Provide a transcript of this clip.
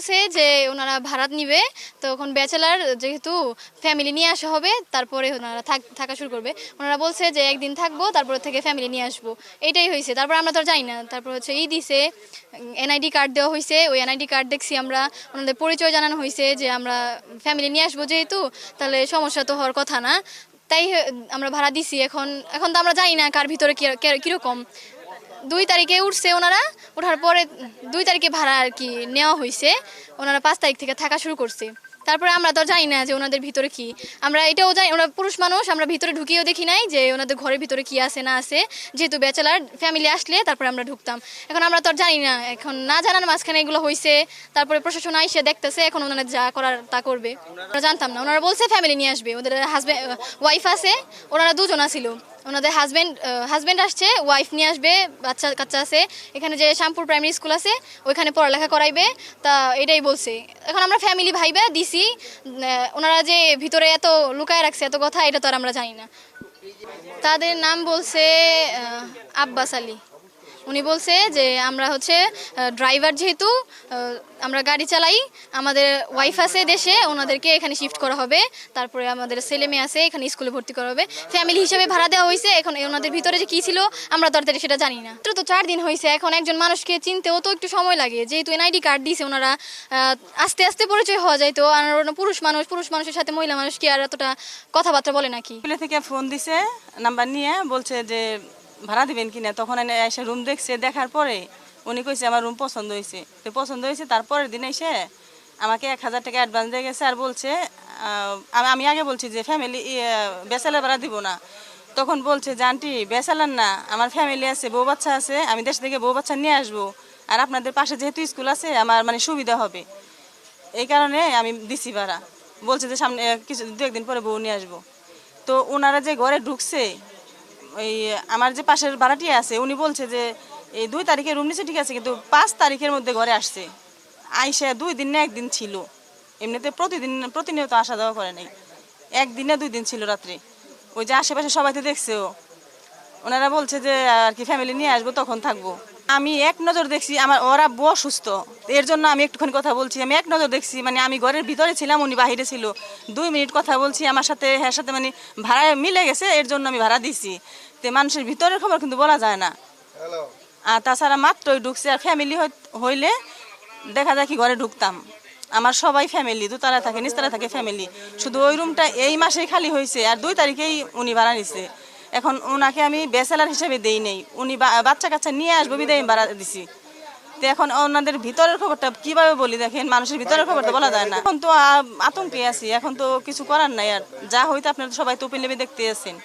বলছে যে ওনারা ভাড়া নিবে, তখন ব্যাচেলার যেহেতু ফ্যামিলি নিয়ে আসা হবে, তারপরে ওনারা থাকা শুরু করবে। ওনারা বলছে যে একদিন থাকবো, তারপর থেকে ফ্যামিলি নিয়ে আসবো, এটাই হয়েছে। তারপর আমরা তো আর যাই না। তারপর হচ্ছে দিছে, এনআইডি কার্ড দেওয়া হয়েছে, ওই এনআইডি কার্ড দেখছি আমরা, ওনাদের পরিচয় জানানো হয়েছে যে আমরা ফ্যামিলি নিয়ে আসবো যেহেতু, তাহলে সমস্যা তো হওয়ার কথা না, তাই আমরা ভাড়া দিছি। এখন এখন তো আমরা জানি না কার ভিতরে কীরকম। 2 তারিখে উঠছে ওনারা, ওঠার পরে 2 তারিখে ভাড়া আর কি নেওয়া হয়েছে। ওনারা 5 তারিখ থেকে থাকা শুরু করছে। তারপরে আমরা তো জানি না যে ওনাদের ভিতরে কি, আমরা এটাও জানি ওরা পুরুষ মানুষ, আমরা ভিতরে ঢুকিয়েও দেখি নাই যে ওনাদের ঘরের ভিতরে কি আছে না আছে, যেহেতু ব্যাচেলার ফ্যামিলি আসলে তারপরে আমরা ঢুকতাম। এখন আমরা তো আর জানি না, এখন না জানার মাঝখানে এগুলো হয়েছে। তারপরে প্রশাসন আইসে দেখতেছে, এখন ওনারা যা করার তা করবে। আমরা জানতাম না, ওনারা বলছে ফ্যামিলি নিয়ে আসবে, ওদের হাজব্যান্ড ওয়াইফ আছে, ওনারা 2জন ছিল। ওনাদের হাজব্যান্ড আসছে, ওয়াইফ নিয়ে আসবে, বাচ্চা কাচ্চা আছে। এখানে যে শ্যামপুর প্রাইমারি স্কুল আছে ওইখানে পড়ালেখা করাইবে, তা এটাই বলছে। এখন আমরা ফ্যামিলি ভাইবে দিছি, ওনারা যে ভিতরে এত লুকায় রাখছে এত কথা, এটা তো আর আমরা জানি না। তাদের নাম বলছে আব্বাস আলী। উনি বলছে যে আমরা হচ্ছে ড্রাইভার, যেহেতু আমরা গাড়ি চালাই, আমাদের ওয়াইফ আছে দেশে, ওনাদেরকে এখানে শিফট করা হবে। তারপরে আমাদের ছেলে মেয়ে আছে, এখানে স্কুলে ভর্তি করা হবে। ফ্যামিলি হিসেবে ভাড়া দেওয়া হয়েছে। এখন ওনাদের ভিতরে যে কী ছিল আমরা তাড়াতাড়ি সেটা জানি না। তো 4 দিন হয়েছে। এখন একজন মানুষকে চিনতেও তো একটু সময় লাগে, যেহেতু এনআইডি কার্ড দিয়েছে ওনারা, আস্তে আস্তে পরিচয় হওয়া যায়। তো আর পুরুষ মানুষের সাথে মহিলা মানুষ কি আর এতটা কথাবার্তা বলে নাকি? স্কুলে থেকে ফোন দিছে, নাম্বার নিয়ে বলছে যে ভাড়া দিবেন কিনা। তখন এসে রুম দেখছে, দেখার পরে উনি কইছে আমার রুম পছন্দ হয়েছে। তো পছন্দ হয়েছে, তারপরের দিন এসে আমাকে 1000 টাকা অ্যাডভান্স দিয়ে গেছে। আর বলছে আমি আগে বলছি যে ফ্যামিলি ব্যাচেলার ভাড়া দিব না। তখন বলছে যে আন্টি ব্যাচেলার না, আমার ফ্যামিলি আছে, বউ বাচ্চা আছে, আমি দেশ থেকে বউ বাচ্চা নিয়ে আসবো, আর আপনাদের পাশে যেহেতু স্কুল আছে আমার মানে সুবিধা হবে, এই কারণে আমি দিছি ভাড়া। বলছে যে সামনে কিছু 2-1 দিন পরে বউ নিয়ে আসবো। তো ওনারা যে ঘরে ঢুকছে, ওই আমার যে পাশের ভাড়াটিয়া আছে উনি বলছে যে এই 2 তারিখে রুম নিচ্ছে ঠিক আছে, কিন্তু 5 তারিখের মধ্যে ঘরে আসছে। আইসা 2 দিন না 1 দিন ছিল, এমনিতে প্রতিনিয়ত আসা যাওয়া করে নাই। 1 দিন না 2 দিন ছিল রাত্রে। ওই যে আশেপাশে সবাই তো দেখছে, ওনারা বলছে যে আর কি ফ্যামিলি নিয়ে আসবো, তখন থাকবো। আমি এক নজর দেখছি, আমার ওরা বউ অসুস্থ, এর জন্য আমি একটুখানি কথা বলছি। আমি এক নজর দেখছি, মানে আমি ঘরের ভিতরে ছিলাম, উনি বাহিরে ছিল। 2 মিনিট কথা বলছি আমার সাথে, হ্যাঁ সাথে, মানে ভাড়া মিলে গেছে, এর জন্য আমি ভাড়া দিছি। তো মানুষের ভিতরের খবর কিন্তু বলা যায় না। আর তাছাড়া মাত্রই ঢুকছে, আর ফ্যামিলি হইলে দেখা যায় কি ঘরে ঢুকতাম। আমার সবাই ফ্যামিলি, দোতলা থাকে নিচতলা থাকে ফ্যামিলি। শুধু ওই রুমটা এই মাসেই খালি হয়েছে, আর 2 তারিখেই উনি ভাড়া নিছে। এখন ওনাকে আমি ব্যাচেলার হিসেবে দেই নেই, উনি বাচ্চা কাচ্চা নিয়ে আসবো বিদায় ভাড়া দিছি। তো এখন ওনাদের ভিতরের খবরটা কিভাবে বলি, দেখেন মানুষের ভিতরের খবরটা বলা যায় না। এখন তো আতঙ্কে আছি, এখন তো কিছু করার নাই। আর যা হইতে আপনারা সবাই তো ওপেন লেভে দেখতে আছেন।